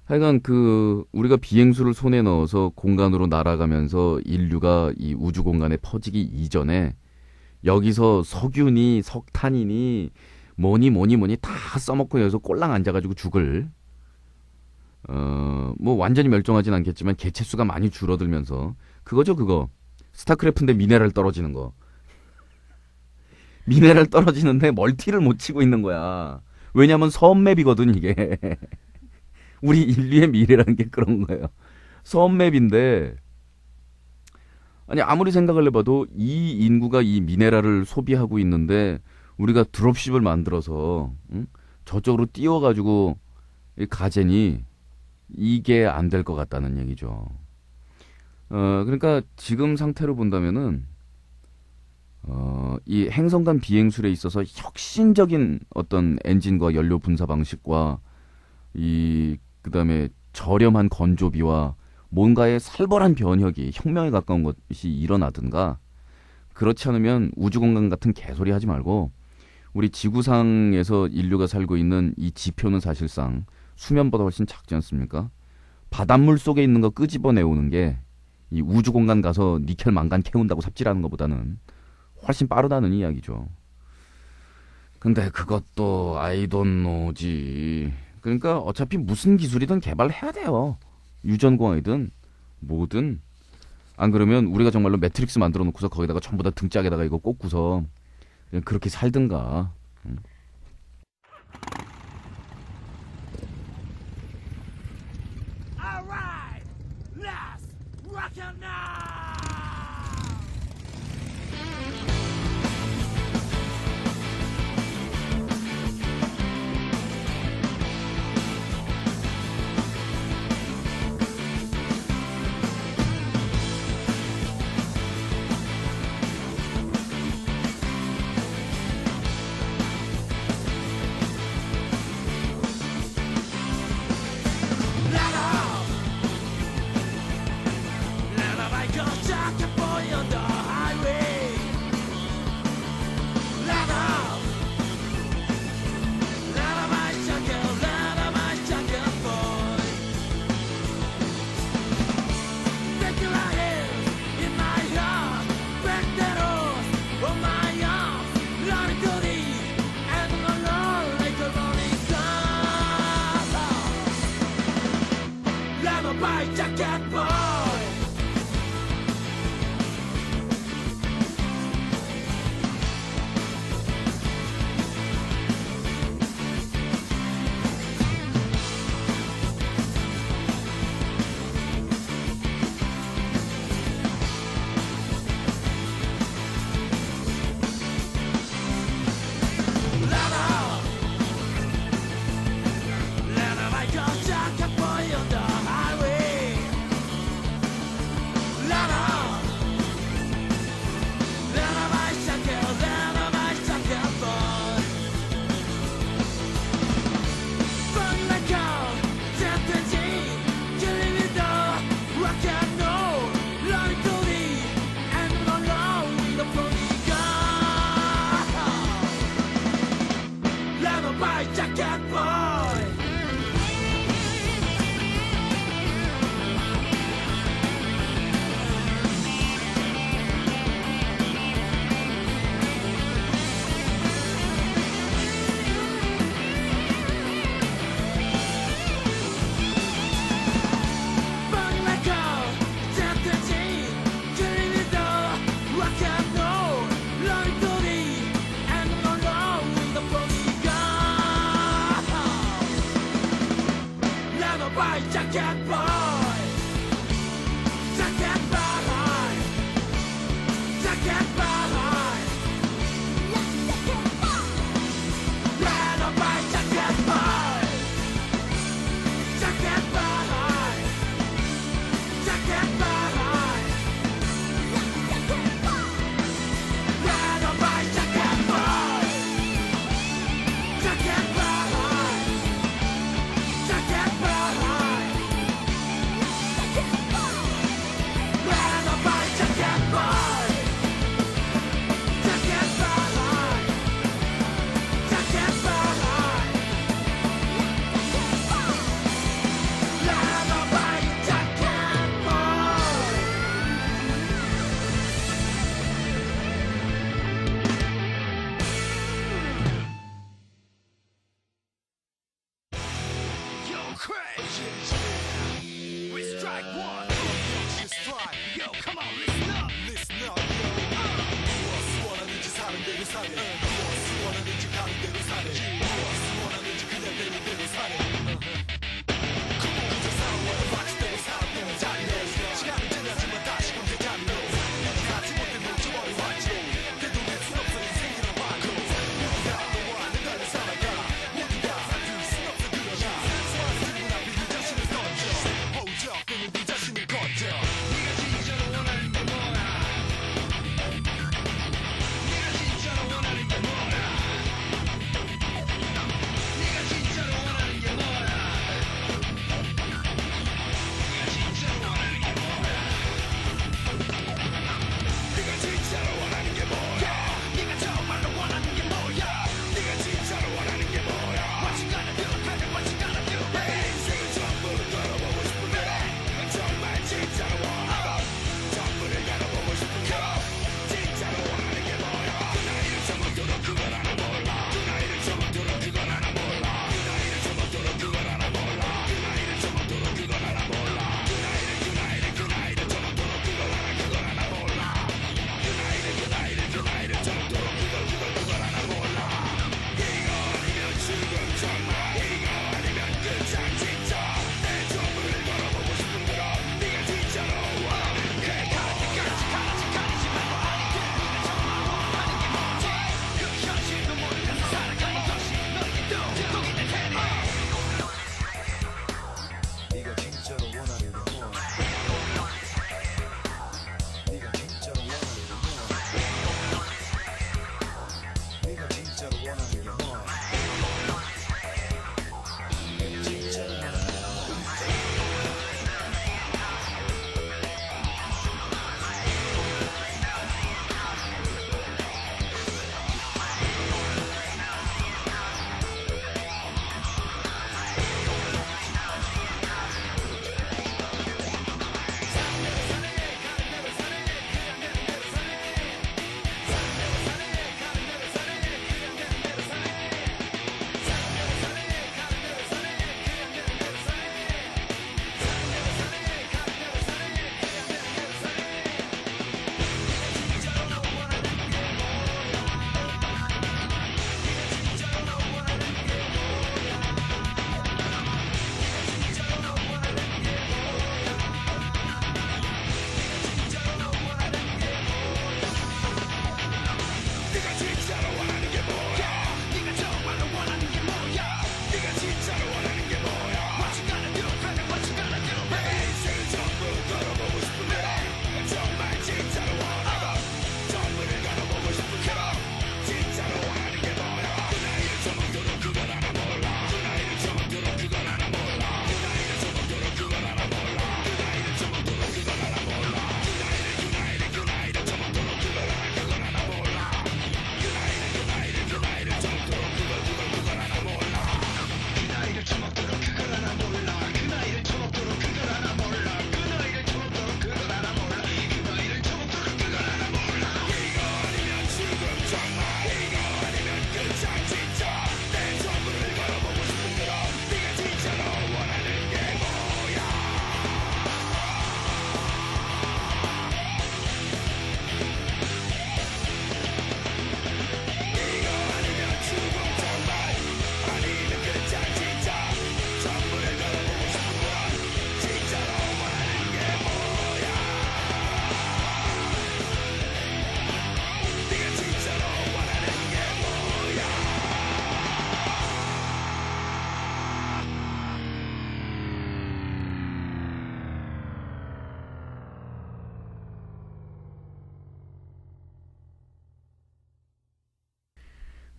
하여간 그 우리가 비행수를 손에 넣어서 공간으로 날아가면서 인류가 이 우주 공간에 퍼지기 이전에 여기서 석유니 석탄이니 뭐니 다 써먹고 여기서 꼴랑 앉아가지고 죽을 뭐 완전히 멸종하진 않겠지만 개체수가 많이 줄어들면서 그거죠 그거. 스타크래프트인데 미네랄 떨어지는 거. 미네랄 떨어지는데 멀티를 못 치고 있는 거야. 왜냐면 섬맵이거든 이게. 우리 인류의 미래라는 게 그런 거예요. 섬맵인데 아니 아무리 생각을 해봐도 이 인구가 이 미네랄을 소비하고 있는데 우리가 드롭십을 만들어서 응? 저쪽으로 띄워가지고 가재니 이게 안 될 것 같다는 얘기죠. 그러니까 지금 상태로 본다면은 이 행성간 비행술에 있어서 혁신적인 어떤 엔진과 연료 분사 방식과 이 그다음에 저렴한 건조비와 뭔가의 살벌한 변혁이 혁명에 가까운 것이 일어나든가 그렇지 않으면 우주공간 같은 개소리 하지 말고 우리 지구상에서 인류가 살고 있는 이 지표는 사실상 수면보다 훨씬 작지 않습니까? 바닷물 속에 있는 거 끄집어내오는 게 이 우주공간 가서 니켈 망간 캐온다고 삽질하는 것보다는 훨씬 빠르다는 이야기죠. 근데 그것도 I don't know지. 그러니까 어차피 무슨 기술이든 개발해야 돼요. 유전공학이든 뭐든. 안 그러면 우리가 정말로 매트릭스 만들어 놓고서 거기다가 전부 다 등짝에다가 이거 꽂고서 그냥 그렇게 살든가.
Alright, let's rock it now! Jacket boy. Jacket boy. Jacket boy, Jacket boy, Jacket boy, let her buy Jacket boy, Jacket boy, Jacket boy, let her buy Jacket boy, Jacket boy, Jacket boy.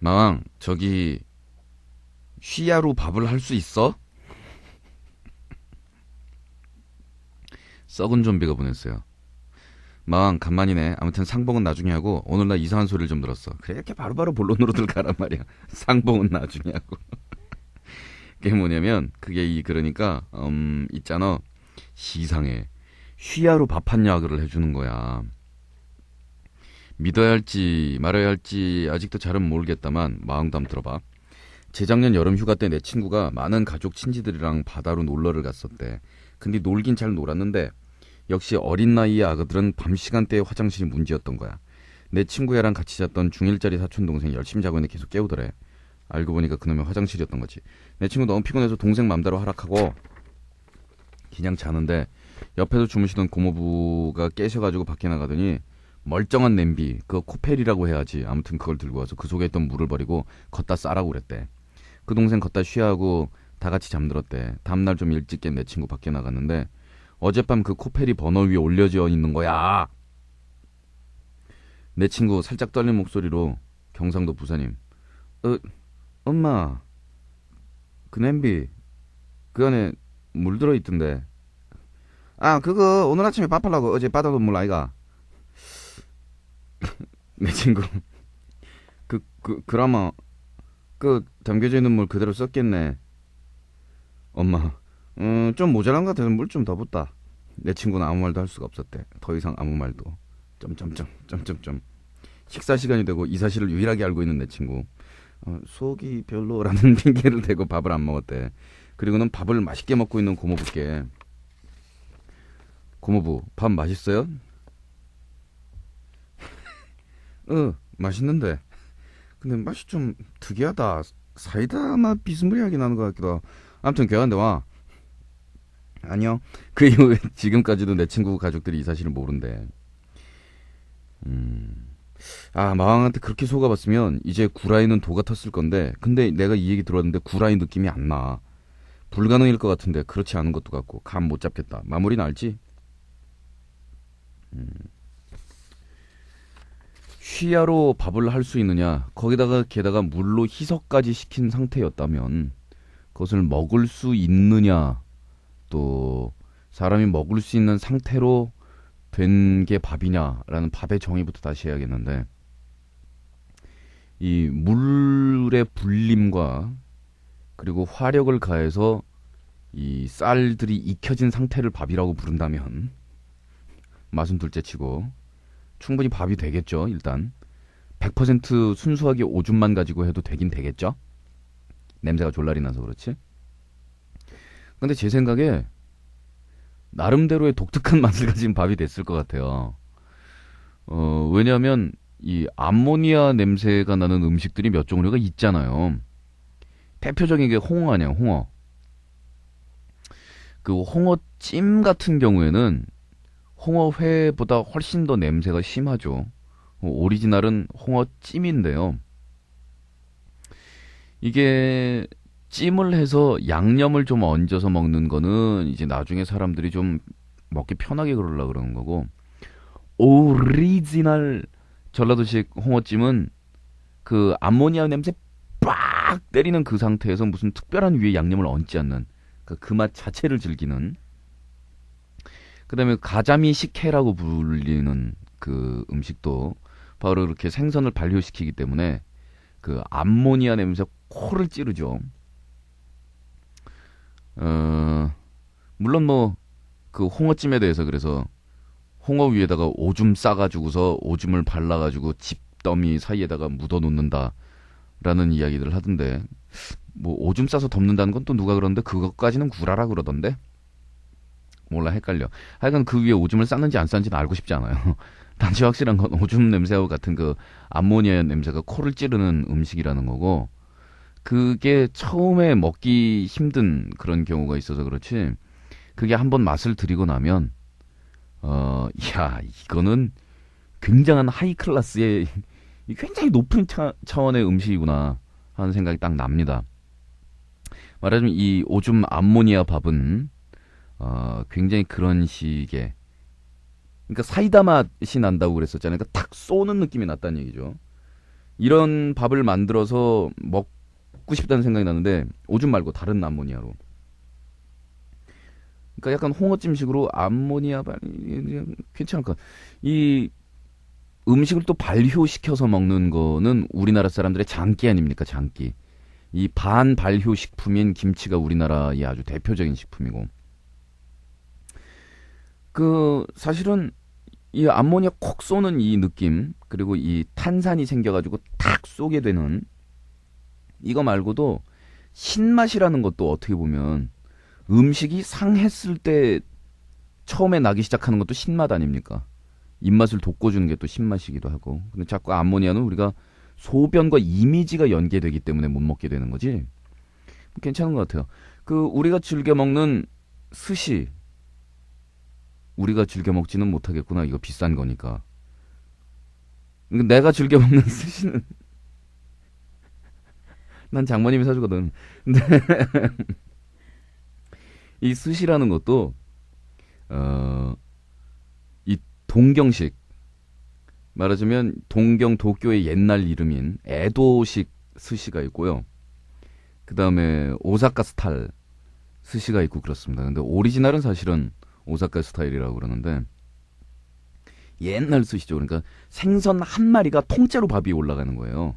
마왕, 저기 쉬야로 밥을 할 수 있어? 썩은 좀비가 보냈어요. 마왕 간만이네. 아무튼 상봉은 나중에 하고 오늘 나 이상한 소리를 좀 들었어. 그래 이렇게 바로바로 본론으로들 가란 말이야. 상봉은 나중에 하고. 그게 뭐냐면 그게 그러니까 있잖아. 시상에 쉬야로 밥 한 약을 해주는 거야. 믿어야 할지 말아야 할지 아직도 잘은 모르겠다만 마왕도 한번 들어봐. 재작년 여름 휴가 때 내 친구가 많은 가족 친지들이랑 바다로 놀러를 갔었대. 근데 놀긴 잘 놀았는데 역시 어린 나이의 아가들은 밤 시간대에 화장실이 문제였던 거야. 내 친구 애랑 같이 잤던 중1짜리 사촌 동생이 열심히 자고 있는데 계속 깨우더래. 알고 보니까 그놈의 화장실이었던 거지. 내 친구 너무 피곤해서 동생 맘대로 하락하고 그냥 자는데 옆에서 주무시던 고모부가 깨셔가지고 밖에 나가더니 멀쩡한 냄비, 그거 코펠이라고 해야지. 아무튼 그걸 들고 와서 그 속에 있던 물을 버리고 걷다 싸라고 그랬대. 그 동생 걷다 쉬하고 다 같이 잠들었대. 다음날 좀 일찍 깬 내 친구 밖에 나갔는데 어젯밤 그 코펠이 버너 위에 올려져 있는 거야. 내 친구 살짝 떨린 목소리로 경상도 부사님, 엄마, 그 냄비 그 안에 물 들어있던데. 아, 그거 오늘 아침에 밥하려고 어제 받아놓은 물 아이가? 내 친구, 그라마 그 담겨져 있는 물 그대로 썼겠네. 엄마, 좀 모자란 것 같아서 물 좀 더 붓다. 내 친구는 아무 말도 할 수가 없었대. 더 이상 아무 말도. 점점점. 식사 시간이 되고 이 사실을 유일하게 알고 있는 내 친구. 속이 별로라는 핑계를 대고 밥을 안 먹었대. 그리고는 밥을 맛있게 먹고 있는 고모부께, 고모부, 밥 맛있어요? 맛있는데. 근데 맛이 좀 특이하다. 사이다 맛 비스무리하게 나는 것 같기도 하고. 아무튼 걔한테 와. 아니요. 그 이후에 지금까지도 내 친구 가족들이 이 사실을 모른대. 마왕한테 그렇게 속아봤으면 이제 구라이는 도가 텄을 건데, 근데 내가 이 얘기 들었는데 구라이 느낌이 안 나. 불가능일 것 같은데 그렇지 않은 것도 같고 감 못 잡겠다. 마무리는 알지? 쉬야로 밥을 할 수 있느냐, 거기다가 게다가 물로 희석까지 시킨 상태였다면 그것을 먹을 수 있느냐, 또 사람이 먹을 수 있는 상태로 된 게 밥이냐라는 밥의 정의부터 다시 해야겠는데, 이 물의 불림과 그리고 화력을 가해서 이 쌀들이 익혀진 상태를 밥이라고 부른다면 맛은 둘째치고 충분히 밥이 되겠죠. 일단 100% 순수하게 오줌만 가지고 해도 되긴 되겠죠. 냄새가 졸라리 나서 그렇지. 근데 제 생각에 나름대로의 독특한 맛을 가진 밥이 됐을 것 같아요. 왜냐하면 이 암모니아 냄새가 나는 음식들이 몇 종류가 있잖아요. 대표적인 게 홍어 아니야, 홍어. 그 홍어찜 같은 경우에는 홍어회보다 훨씬 더 냄새가 심하죠. 오리지널은 홍어찜인데요. 이게 찜을 해서 양념을 좀 얹어서 먹는 거는 이제 나중에 사람들이 좀 먹기 편하게 그러려고 그러는 거고, 오리지널 전라도식 홍어찜은 그 암모니아 냄새 빡 때리는 그 상태에서 무슨 특별한 위에 양념을 얹지 않는 그 맛 자체를 즐기는. 그 다음에 가자미 식혜라고 불리는 그 음식도 바로 이렇게 생선을 발효시키기 때문에 그 암모니아 냄새 코를 찌르죠. 물론 뭐 그 홍어찜에 대해서 그래서 홍어 위에다가 오줌 싸가지고서 오줌을 발라가지고 집더미 사이에다가 묻어놓는다 라는 이야기들을 하던데, 뭐 오줌 싸서 덮는다는 건 또 누가 그러는데 그것까지는 구라라 그러던데, 몰라, 헷갈려. 하여간 그 위에 오줌을 쌌는지 안 쌌는지는 알고 싶지 않아요. 단지 확실한 건 오줌 냄새하고 같은 그 암모니아 냄새가 코를 찌르는 음식이라는 거고, 그게 처음에 먹기 힘든 그런 경우가 있어서 그렇지, 그게 한번 맛을 들이고 나면 야, 이거는 굉장한 하이 클래스의 굉장히 높은 차원의 음식이구나 하는 생각이 딱 납니다. 말하자면 이 오줌 암모니아 밥은 굉장히 그런 식의, 그러니까 사이다 맛이 난다고 그랬었잖아요. 그러니까 탁 쏘는 느낌이 났다는 얘기죠. 이런 밥을 만들어서 먹고 싶다는 생각이 나는데 오줌 말고 다른 암모니아로. 그러니까 약간 홍어찜식으로 암모니아 괜찮을까? 이 음식을 또 발효시켜서 먹는 거는 우리나라 사람들의 장기 아닙니까? 장기. 이 반발효 식품인 김치가 우리나라의 아주 대표적인 식품이고. 사실은 이 암모니아 콕 쏘는 이 느낌, 그리고 이 탄산이 생겨가지고 탁 쏘게 되는 이거 말고도 신맛이라는 것도 어떻게 보면 음식이 상했을 때 처음에 나기 시작하는 것도 신맛 아닙니까? 입맛을 돋궈주는 게 또 신맛이기도 하고. 근데 자꾸 암모니아는 우리가 소변과 이미지가 연계되기 때문에 못 먹게 되는 거지. 괜찮은 것 같아요. 우리가 즐겨 먹는 스시. 우리가 즐겨 먹지는 못하겠구나. 이거 비싼 거니까. 내가 즐겨 먹는 스시는 난 장모님이 사주거든. 근데 이 스시라는 것도 이 동경식, 말하자면 도쿄의 옛날 이름인 에도식 스시가 있고요. 그 다음에 오사카 스타일 스시가 있고 그렇습니다. 근데 오리지널은 사실은 오사카 스타일이라고 그러는데 옛날 스시죠. 그러니까 생선 한 마리가 통째로 밥 위에 올라가는 거예요.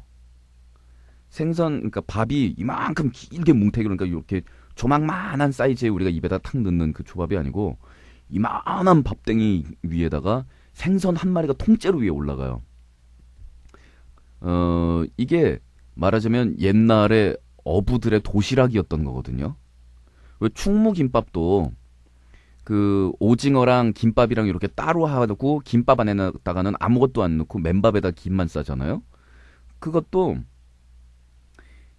그러니까 밥이 이만큼 길게 뭉태기로, 그러니까 이렇게 조망만한 사이즈에 우리가 입에다 탁 넣는 그 초밥이 아니고 이만한 밥땡이 위에다가 생선 한 마리가 통째로 위에 올라가요. 이게 말하자면 옛날에 어부들의 도시락이었던 거거든요. 왜 충무김밥도 오징어랑 김밥이랑 이렇게 따로 하고 김밥 안에다가는 아무것도 안 넣고 맨밥에다 김만 싸잖아요. 그것도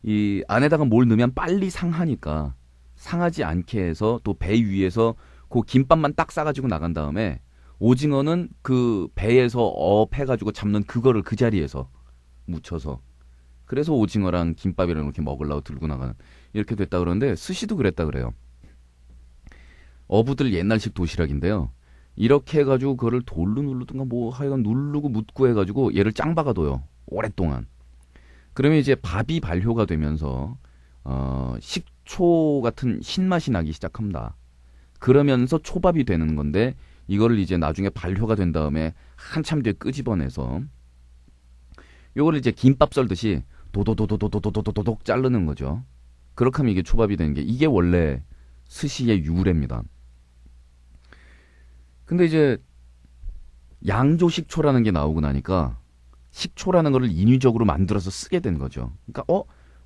이 안에다가 뭘 넣으면 빨리 상하니까 상하지 않게 해서 또 배 위에서 그 김밥만 딱 싸가지고 나간 다음에 오징어는 그 배에서 업해가지고 잡는 그거를 그 자리에서 묻혀서, 그래서 오징어랑 김밥이랑 이렇게 먹으려고 들고 나가는, 이렇게 됐다 그러는데 스시도 그랬다 그래요. 어부들 옛날식 도시락인데요. 이렇게 해가지고 그거를 돌로 누르든가 뭐 하여간 누르고 묻고 해가지고 얘를 짱 박아둬요. 오랫동안. 그러면 이제 밥이 발효가 되면서 식초 같은 신맛이 나기 시작합니다. 그러면서 초밥이 되는 건데, 이거를 이제 나중에 발효가 된 다음에 한참 뒤에 끄집어내서 요거를 이제 김밥 썰듯이 도도도도도도도도도독 자르는 거죠. 그렇게 하면 이게 초밥이 되는 게, 이게 원래 스시의 유래입니다. 근데 이제 양조식초라는 게 나오고 나니까 식초라는 거를 인위적으로 만들어서 쓰게 된 거죠. 그러니까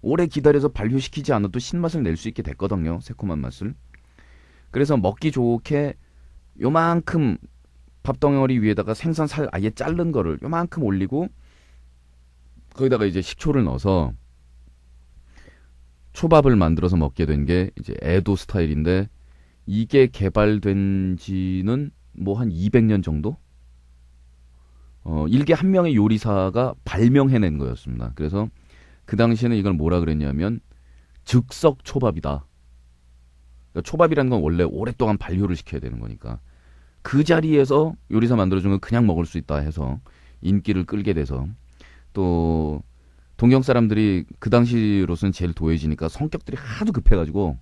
오래 기다려서 발효시키지 않아도 신맛을 낼 수 있게 됐거든요. 새콤한 맛을. 그래서 먹기 좋게 요만큼 밥덩어리 위에다가 생선 살 아예 자른 거를 요만큼 올리고 거기다가 이제 식초를 넣어서 초밥을 만들어서 먹게 된 게 이제 에도 스타일인데, 이게 개발된 지는 뭐 한 200년 정도? 일개 한 명의 요리사가 발명해낸 거였습니다. 그래서 그 당시에는 이걸 뭐라 그랬냐면 즉석 초밥이다. 그러니까 초밥이라는 건 원래 오랫동안 발효를 시켜야 되는 거니까 그 자리에서 요리사 만들어준 건 그냥 먹을 수 있다 해서 인기를 끌게 돼서, 또 동경 사람들이 그 당시로서는 제일 도해지니까 성격들이 하도 급해가지고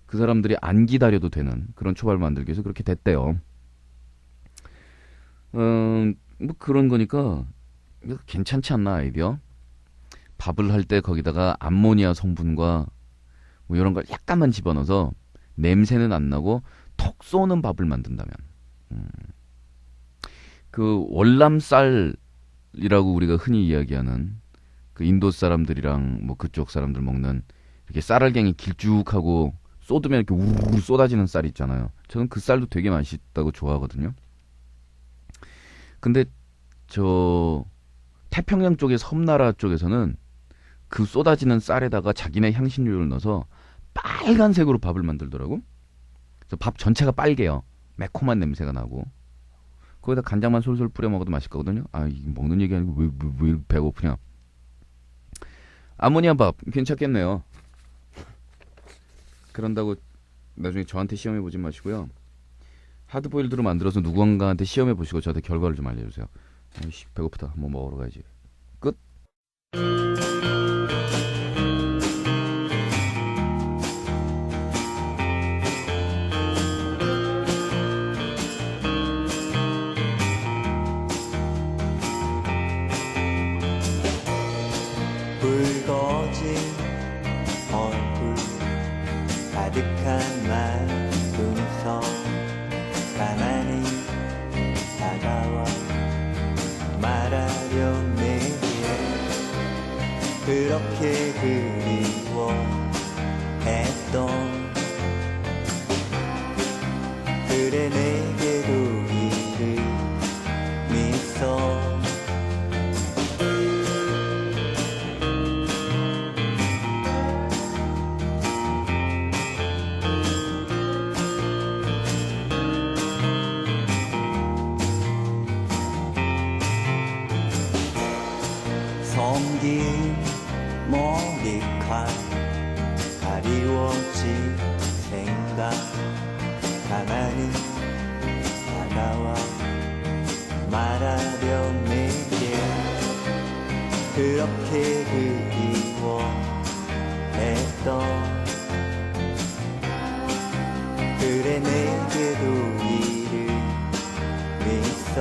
그 사람들이 안 기다려도 되는 그런 초밥을 만들기 위해서 그렇게 됐대요. 뭐 그런 거니까 괜찮지 않나, 아이디어? 밥을 할 때 거기다가 암모니아 성분과 뭐 이런 걸 약간만 집어넣어서 냄새는 안 나고 톡 쏘는 밥을 만든다면, 월남쌀이라고 우리가 흔히 이야기하는 그 인도 사람들이랑 뭐 그쪽 사람들 먹는 이렇게 쌀알갱이 길쭉하고 쏟으면 이렇게 우르르 쏟아지는 쌀 있잖아요. 저는 그 쌀도 되게 맛있다고 좋아하거든요. 근데 태평양 쪽의 섬나라 쪽에서는 그 쏟아지는 쌀에다가 자기네 향신료를 넣어서 빨간색으로 밥을 만들더라고. 그래서 밥 전체가 빨개요. 매콤한 냄새가 나고. 거기다 간장만 솔솔 뿌려 먹어도 맛있거든요. 이게 먹는 얘기 아니고 왜 배고프냐. 아모니아 밥 괜찮겠네요. 그런다고 나중에 저한테 시험해 보지 마시고요. 하드보일드로 만들어서 누군가한테 시험해 보시고 저한테 결과를 좀 알려주세요. 배고프다. 뭐 먹으러 가야지. 끝.
붉어진 얼굴 가득한 말풍선 가만히 다가와 말하려 내게 그렇게 그리워했던 그래 내게도 이름이 있어 성긴 머리칼 가리워진 생각 가만히 다가와 말하려 내게 그렇게 그리워했던 그래 내게도 이름이 있어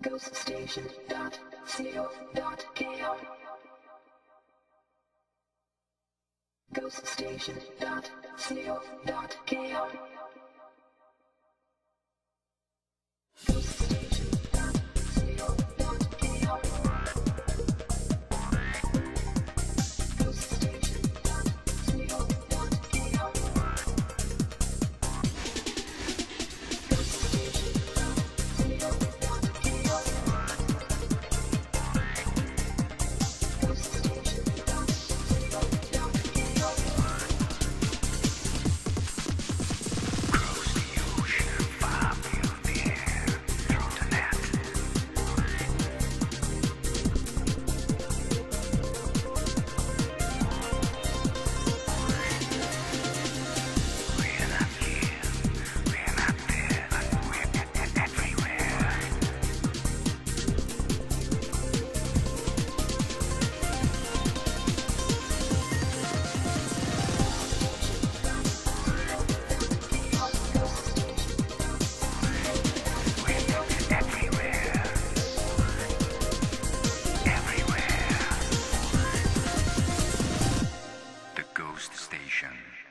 ghoststation.co.kr ghoststation.co.kr
The Ghost Station.